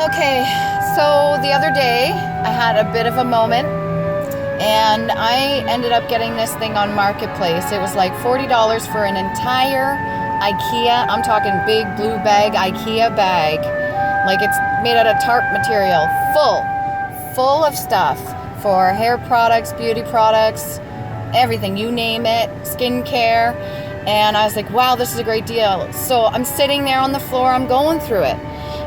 Okay, so the other day I had a bit of a moment and I ended up getting this thing on Marketplace. It was like $40 for an entire IKEA, I'm talking big blue bag, IKEA bag. Like it's made out of tarp material, full of stuff for hair products, beauty products, everything, you name it, skincare. And I was like, wow, this is a great deal. So I'm sitting there on the floor, I'm going through it.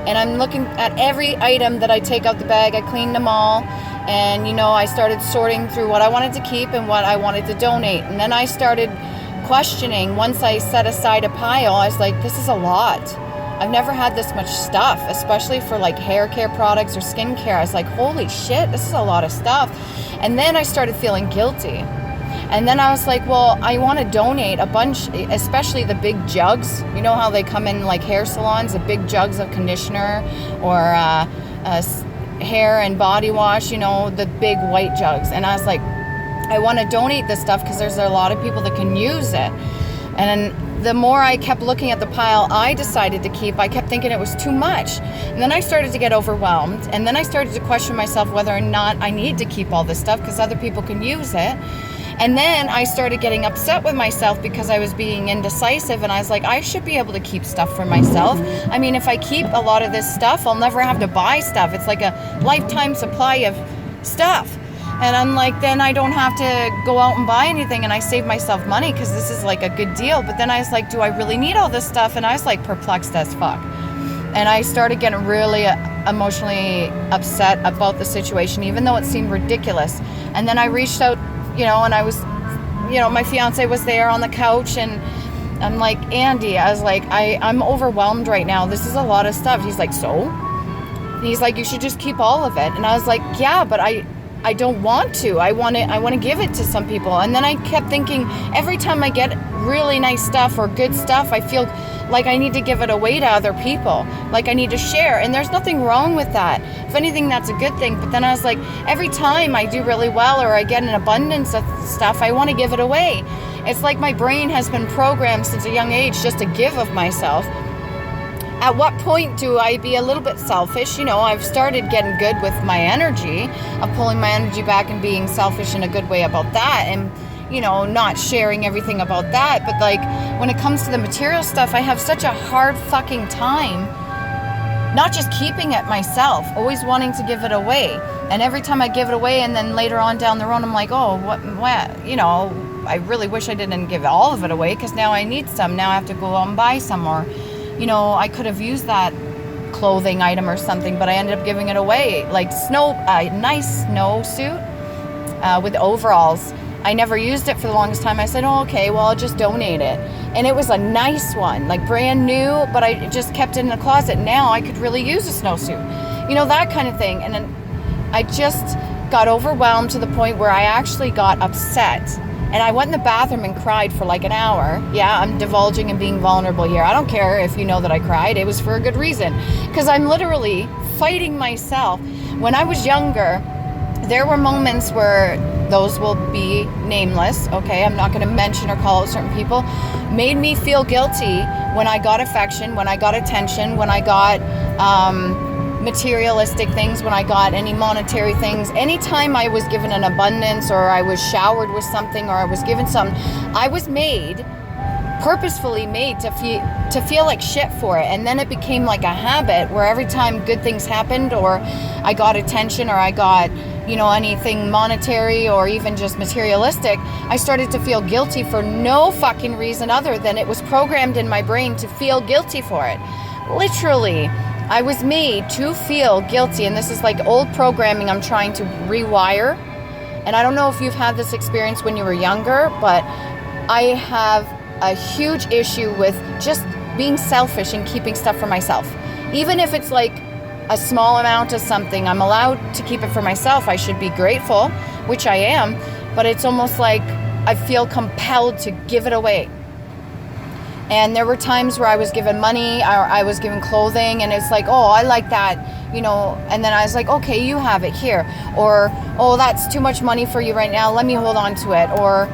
And I'm looking at every item that I take out the bag. I cleaned them all. And, I started sorting through what I wanted to keep and what I wanted to donate. And then I started questioning. Once I set aside a pile, I was like, this is a lot. I've never had this much stuff, especially for like hair care products or skincare. I was like, holy shit, this is a lot of stuff. And then I started feeling guilty. And then I was like, well, I want to donate a bunch, especially the big jugs. You know how they come in like hair salons, the big jugs of conditioner or hair and body wash, the big white jugs. And I was like, I want to donate this stuff because there's a lot of people that can use it. And the more I kept looking at the pile I decided to keep, I kept thinking it was too much. And then I started to get overwhelmed. And then I started to question myself whether or not I need to keep all this stuff because other people can use it. And then I started getting upset with myself because I was being indecisive, and I was like, I should be able to keep stuff for myself. I mean, if I keep a lot of this stuff, I'll never have to buy stuff. It's like a lifetime supply of stuff. And I'm like, then I don't have to go out and buy anything, and I save myself money because this is like a good deal. But then I was like, do I really need all this stuff? And I was like perplexed as fuck. And I started getting really emotionally upset about the situation, even though it seemed ridiculous. And then I reached out, and I was, my fiance was there on the couch, and I'm like, Andy, I was like, I'm overwhelmed right now. This is a lot of stuff. He's like, so? And he's like, you should just keep all of it. And I was like, yeah, but I don't want to. I want to give it to some people. And then I kept thinking, every time I get really nice stuff or good stuff, I feel like I need to give it away to other people. Like I need to share. And there's nothing wrong with that. If anything, that's a good thing. But then I was like, every time I do really well or I get an abundance of stuff, I want to give it away. It's like my brain has been programmed since a young age just to give of myself. At what point do I be a little bit selfish? I've started getting good with my energy, of pulling my energy back and being selfish in a good way about that, and not sharing everything about that. But like when it comes to the material stuff, I have such a hard fucking time not just keeping it myself, always wanting to give it away. And every time I give it away, and then later on down the road, I'm like, oh, what I really wish I didn't give all of it away because now I need some. Now I have to go out and buy some, or I could have used that clothing item or something, but I ended up giving it away. Like a nice snow suit with overalls. I never used it for the longest time. I said, oh, okay, well, I'll just donate it. And it was a nice one, like brand new, but I just kept it in the closet. Now I could really use a snowsuit, that kind of thing. And then I just got overwhelmed to the point where I actually got upset. And I went in the bathroom and cried for like an hour. Yeah, I'm divulging and being vulnerable here. I don't care if you know that I cried. It was for a good reason. Because I'm literally fighting myself. When I was younger, there were moments where those will be nameless, okay? I'm not going to mention or call out certain people. Made me feel guilty when I got affection, when I got attention, when I got materialistic things, when I got any monetary things. Anytime I was given an abundance, or I was showered with something, or I was given something, I was purposefully made to feel like shit for it. And then it became like a habit where every time good things happened, or I got attention, or I got anything monetary or even just materialistic, I started to feel guilty for no fucking reason other than it was programmed in my brain to feel guilty for it. Literally, I was made to feel guilty, and this is like old programming I'm trying to rewire. And I don't know if you've had this experience when you were younger, but I have a huge issue with just being selfish and keeping stuff for myself. Even if it's like a small amount of something, I'm allowed to keep it for myself. I should be grateful, which I am, but it's almost like I feel compelled to give it away. And there were times where I was given money, or I was given clothing, and it's like, oh, I like that, and then I was like, okay, you have it here. Or, oh, that's too much money for you right now, let me hold on to it. Or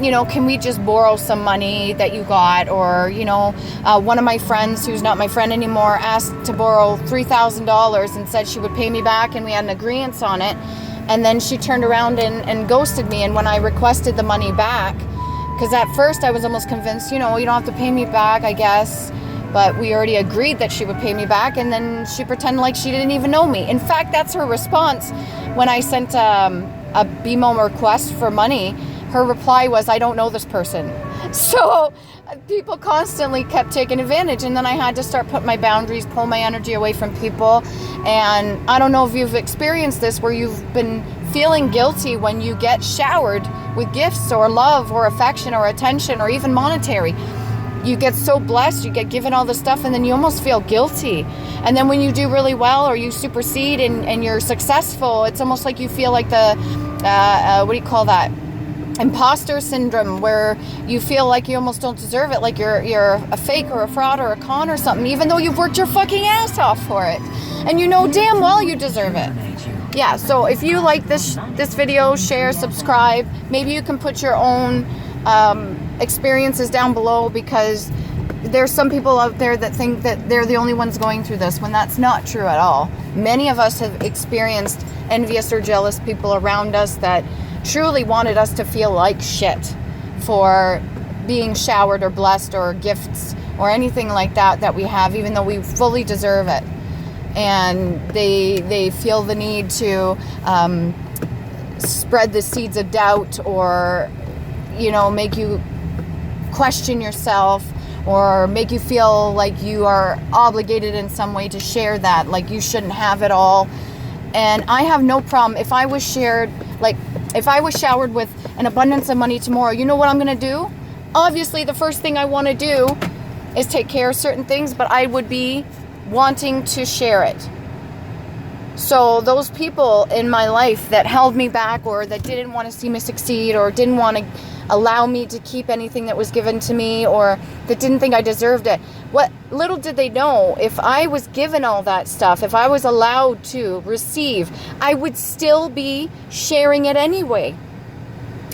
you know, can we just borrow some money that you got? Or, you know, one of my friends, who's not my friend anymore, asked to borrow $3,000 and said she would pay me back, and we had an agreement on it. And then she turned around and ghosted me. And when I requested the money back, because at first I was almost convinced, you know, you don't have to pay me back, I guess. But we already agreed that she would pay me back, and then she pretended like she didn't even know me. In fact, that's her response when I sent a BMO request for money. Her reply was, I don't know this person. So people constantly kept taking advantage, and then I had to start putting my boundaries, pull my energy away from people. And I don't know if you've experienced this, where you've been feeling guilty when you get showered with gifts or love or affection or attention or even monetary. You get so blessed, you get given all this stuff, and then you almost feel guilty. And then when you do really well, or you supersede and you're successful, it's almost like you feel like the, what do you call that? Imposter syndrome, where you feel like you almost don't deserve it, like you're a fake or a fraud or a con or something, even though you've worked your fucking ass off for it. And you know damn well you deserve it. Yeah, so if you like this video, share, subscribe. Maybe you can put your own experiences down below, because there's some people out there that think that they're the only ones going through this, when that's not true at all. Many of us have experienced envious or jealous people around us that truly wanted us to feel like shit for being showered or blessed or gifts or anything like that we have, even though we fully deserve it. And they feel the need to spread the seeds of doubt, or, you know, make you question yourself, or make you feel like you are obligated in some way to share that, like you shouldn't have it all. And I have no problem if I was shared, like if I was showered with an abundance of money tomorrow. You know what I'm gonna do? Obviously the first thing I want to do is take care of certain things, but I would be wanting to share it. So those people in my life that held me back, or that didn't want to see me succeed, or didn't want to allow me to keep anything that was given to me, or that didn't think I deserved it, what little did they know, if I was given all that stuff, if I was allowed to receive, I would still be sharing it anyway.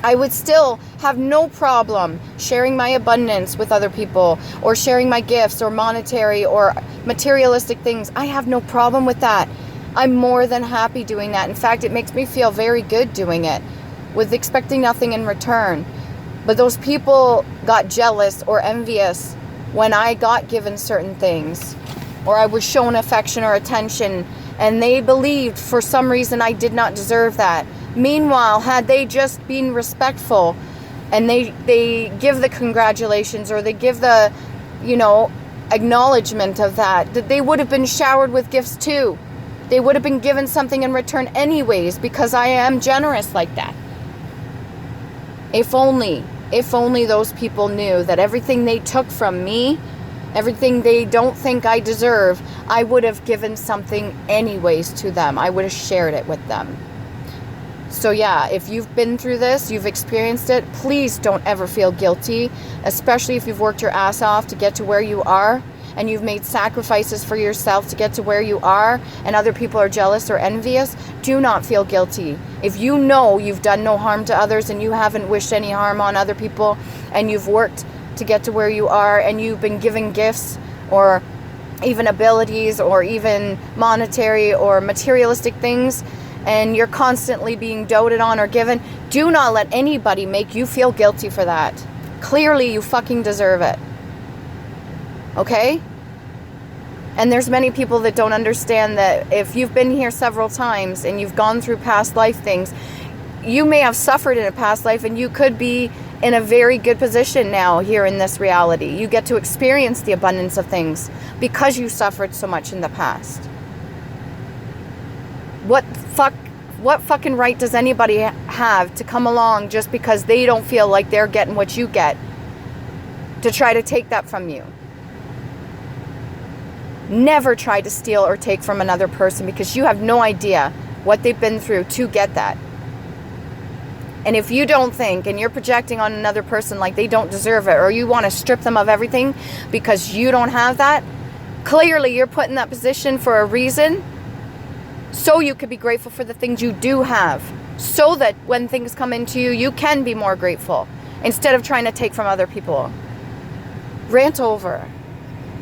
I would still have no problem sharing my abundance with other people, or sharing my gifts or monetary or materialistic things. I have no problem with that. I'm more than happy doing that. In fact, it makes me feel very good doing it, with expecting nothing in return. But those people got jealous or envious when I got given certain things, or I was shown affection or attention, and they believed for some reason I did not deserve that. Meanwhile, had they just been respectful, and they give the congratulations, or they give the, you know, acknowledgement of that they would have been showered with gifts too. They would have been given something in return anyways, because I am generous like that. If only those people knew that everything they took from me, everything they don't think I deserve, I would have given something anyways to them. I would have shared it with them. So yeah, if you've been through this, you've experienced it, please don't ever feel guilty, especially if you've worked your ass off to get to where you are, and you've made sacrifices for yourself to get to where you are, and other people are jealous or envious. Do not feel guilty. If you know you've done no harm to others, and you haven't wished any harm on other people, and you've worked to get to where you are, and you've been given gifts or even abilities or even monetary or materialistic things, and you're constantly being doted on or given, do not let anybody make you feel guilty for that. Clearly you fucking deserve it. Okay? And there's many people that don't understand that if you've been here several times and you've gone through past life things, you may have suffered in a past life, and you could be in a very good position now here in this reality. You get to experience the abundance of things because you suffered so much in the past. What fucking right does anybody have to come along just because they don't feel like they're getting what you get, to try to take that from you? Never try to steal or take from another person, because you have no idea what they've been through to get that. And if you don't think, and you're projecting on another person like they don't deserve it, or you want to strip them of everything because you don't have that, clearly you're put in that position for a reason, so you could be grateful for the things you do have. so that when things come into you, you can be more grateful instead of trying to take from other people. Rant over.